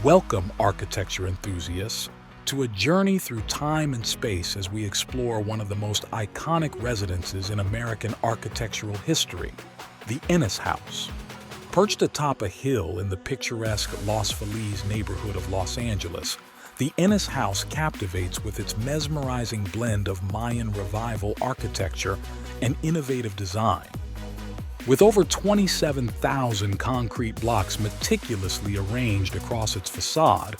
Welcome, architecture enthusiasts, to a journey through time and space as we explore one of the most iconic residences in American architectural history, the Ennis House. Perched atop a hill in the picturesque Los Feliz neighborhood of Los Angeles, the Ennis House captivates with its mesmerizing blend of Mayan Revival architecture and innovative design. With over 27,000 concrete blocks meticulously arranged across its facade,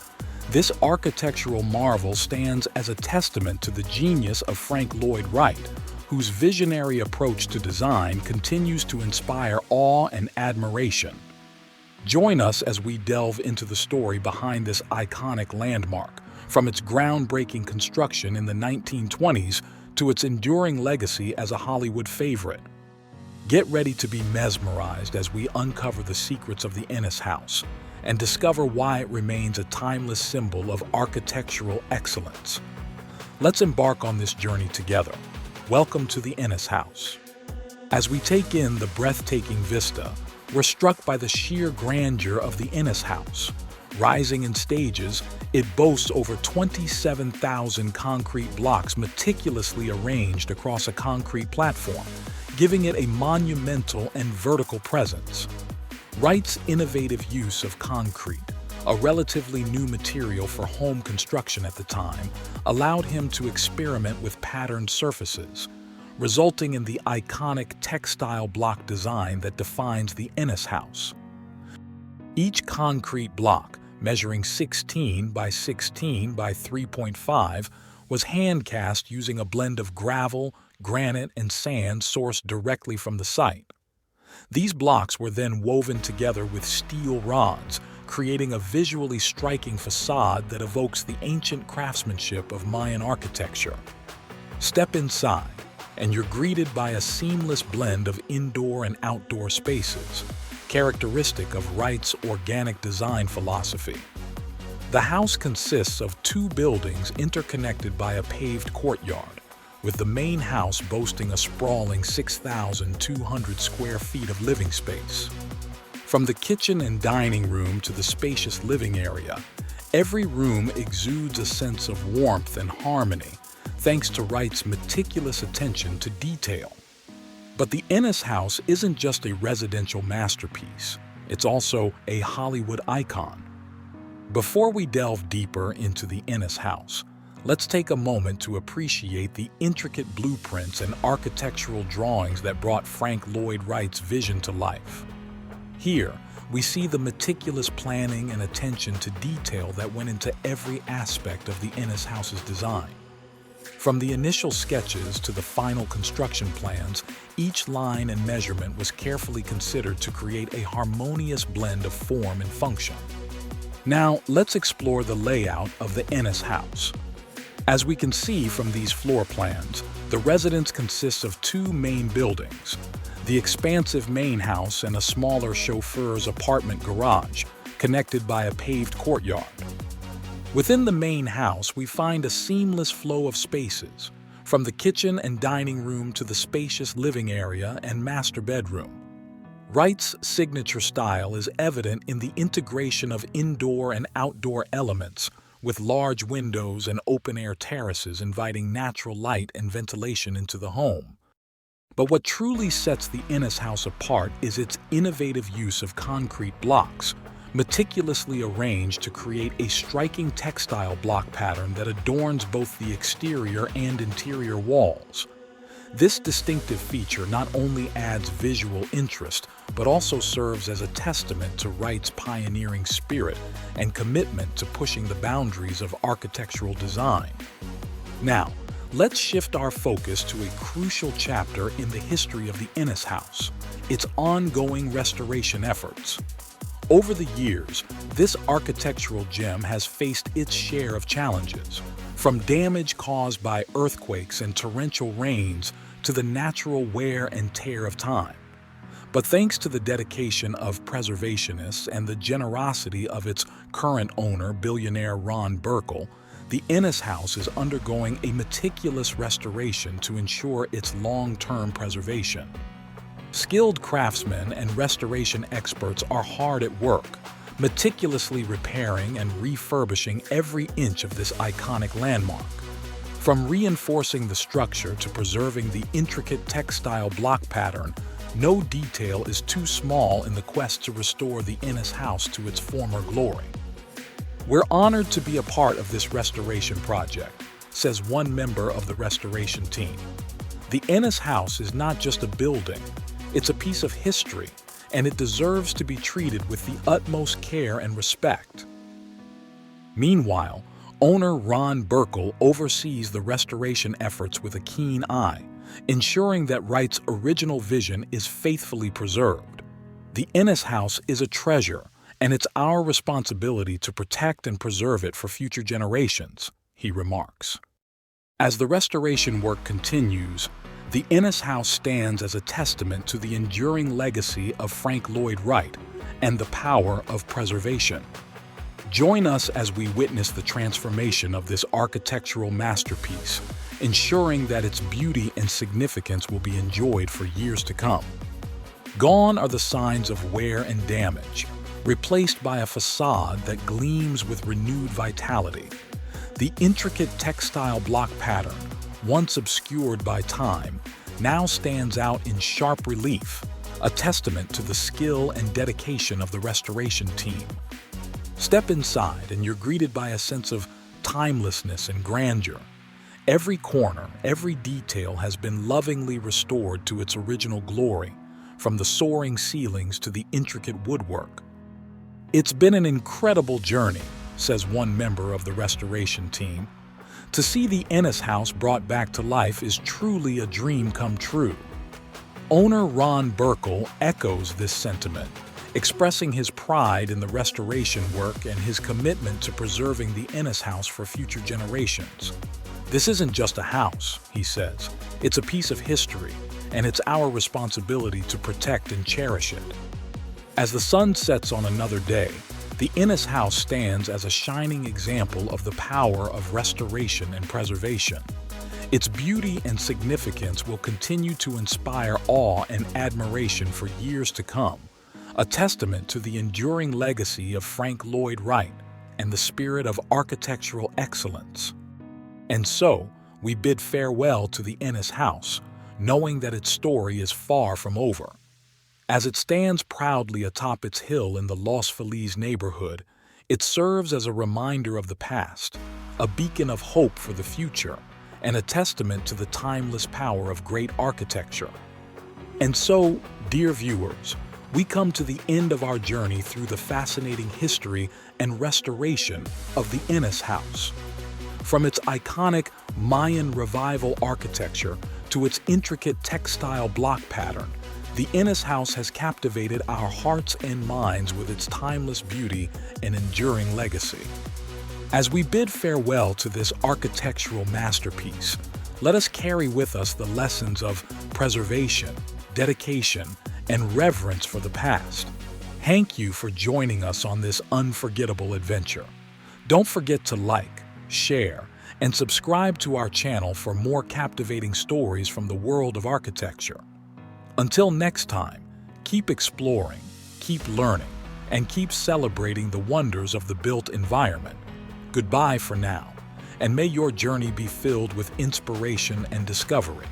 this architectural marvel stands as a testament to the genius of Frank Lloyd Wright, whose visionary approach to design continues to inspire awe and admiration. Join us as we delve into the story behind this iconic landmark, from its groundbreaking construction in the 1920s to its enduring legacy as a Hollywood favorite. Get ready to be mesmerized as we uncover the secrets of the Ennis House and discover why it remains a timeless symbol of architectural excellence. Let's embark on this journey together. Welcome to the Ennis House. As we take in the breathtaking vista, we're struck by the sheer grandeur of the Ennis House. Rising in stages, it boasts over 27,000 concrete blocks meticulously arranged across a concrete platform, giving it a monumental and vertical presence. Wright's innovative use of concrete, a relatively new material for home construction at the time, allowed him to experiment with patterned surfaces, resulting in the iconic textile block design that defines the Ennis House. Each concrete block, measuring 16 by 16 by 3.5, was hand-cast using a blend of gravel, granite, and sand sourced directly from the site. These blocks were then woven together with steel rods, creating a visually striking facade that evokes the ancient craftsmanship of Mayan architecture. Step inside, and you're greeted by a seamless blend of indoor and outdoor spaces, characteristic of Wright's organic design philosophy. The house consists of two buildings interconnected by a paved courtyard, with the main house boasting a sprawling 6,200 square feet of living space. From the kitchen and dining room to the spacious living area, every room exudes a sense of warmth and harmony, thanks to Wright's meticulous attention to detail. But the Ennis House isn't just a residential masterpiece, it's also a Hollywood icon. Before we delve deeper into the Ennis House, let's take a moment to appreciate the intricate blueprints and architectural drawings that brought Frank Lloyd Wright's vision to life. Here, we see the meticulous planning and attention to detail that went into every aspect of the Ennis House's design. From the initial sketches to the final construction plans, each line and measurement was carefully considered to create a harmonious blend of form and function. Now, let's explore the layout of the Ennis House. As we can see from these floor plans, the residence consists of two main buildings, the expansive main house and a smaller chauffeur's apartment garage, connected by a paved courtyard. Within the main house, we find a seamless flow of spaces, from the kitchen and dining room to the spacious living area and master bedroom. Wright's signature style is evident in the integration of indoor and outdoor elements, with large windows and open-air terraces inviting natural light and ventilation into the home. But what truly sets the Ennis House apart is its innovative use of concrete blocks, meticulously arranged to create a striking textile block pattern that adorns both the exterior and interior walls. This distinctive feature not only adds visual interest, but also serves as a testament to Wright's pioneering spirit and commitment to pushing the boundaries of architectural design. Now, let's shift our focus to a crucial chapter in the history of the Ennis House, its ongoing restoration efforts. Over the years, this architectural gem has faced its share of challenges, from damage caused by earthquakes and torrential rains to the natural wear and tear of time. But thanks to the dedication of preservationists and the generosity of its current owner, billionaire Ron Burkle, the Ennis House is undergoing a meticulous restoration to ensure its long-term preservation. Skilled craftsmen and restoration experts are hard at work, meticulously repairing and refurbishing every inch of this iconic landmark. From reinforcing the structure to preserving the intricate textile block pattern, no detail is too small in the quest to restore the Ennis house to its former glory. "We're honored to be a part of this restoration project," says one member of the restoration team. "The Ennis house is not just a building, it's a piece of history, and it deserves to be treated with the utmost care and respect." Meanwhile, owner Ron Burkle oversees the restoration efforts with a keen eye, ensuring that Wright's original vision is faithfully preserved. "The Ennis house is a treasure, and it's our responsibility to protect and preserve it for future generations," he remarks. As the restoration work continues, the Ennis house stands as a testament to the enduring legacy of Frank Lloyd Wright and the power of preservation. Join us as we witness the transformation of this architectural masterpiece, ensuring that its beauty and significance will be enjoyed for years to come. Gone are the signs of wear and damage, replaced by a facade that gleams with renewed vitality. The intricate textile block pattern, once obscured by time, now stands out in sharp relief, a testament to the skill and dedication of the restoration team. Step inside and you're greeted by a sense of timelessness and grandeur. Every corner, every detail has been lovingly restored to its original glory, from the soaring ceilings to the intricate woodwork. "It's been an incredible journey," says one member of the restoration team. "To see the Ennis house brought back to life is truly a dream come true." Owner Ron Burkle echoes this sentiment, expressing his pride in the restoration work and his commitment to preserving the Ennis house for future generations. "This isn't just a house," he says. "It's a piece of history, and it's our responsibility to protect and cherish it." As the sun sets on another day, the Ennis house stands as a shining example of the power of restoration and preservation. Its beauty and significance will continue to inspire awe and admiration for years to come, a testament to the enduring legacy of Frank Lloyd Wright and the spirit of architectural excellence. And so, we bid farewell to the Ennis house, knowing that its story is far from over. As it stands proudly atop its hill in the Los Feliz neighborhood, it serves as a reminder of the past, a beacon of hope for the future, and a testament to the timeless power of great architecture. And so, dear viewers, we come to the end of our journey through the fascinating history and restoration of the Ennis house. From its iconic Mayan revival architecture to its intricate textile block pattern, the Ennis house has captivated our hearts and minds with its timeless beauty and enduring legacy. As we bid farewell to this architectural masterpiece, let us carry with us the lessons of preservation, dedication, and reverence for the past. Thank you for joining us on this unforgettable adventure. Don't forget to like, share, and subscribe to our channel for more captivating stories from the world of architecture. Until next time, keep exploring, keep learning, and keep celebrating the wonders of the built environment. Goodbye for now, and may your journey be filled with inspiration and discovery.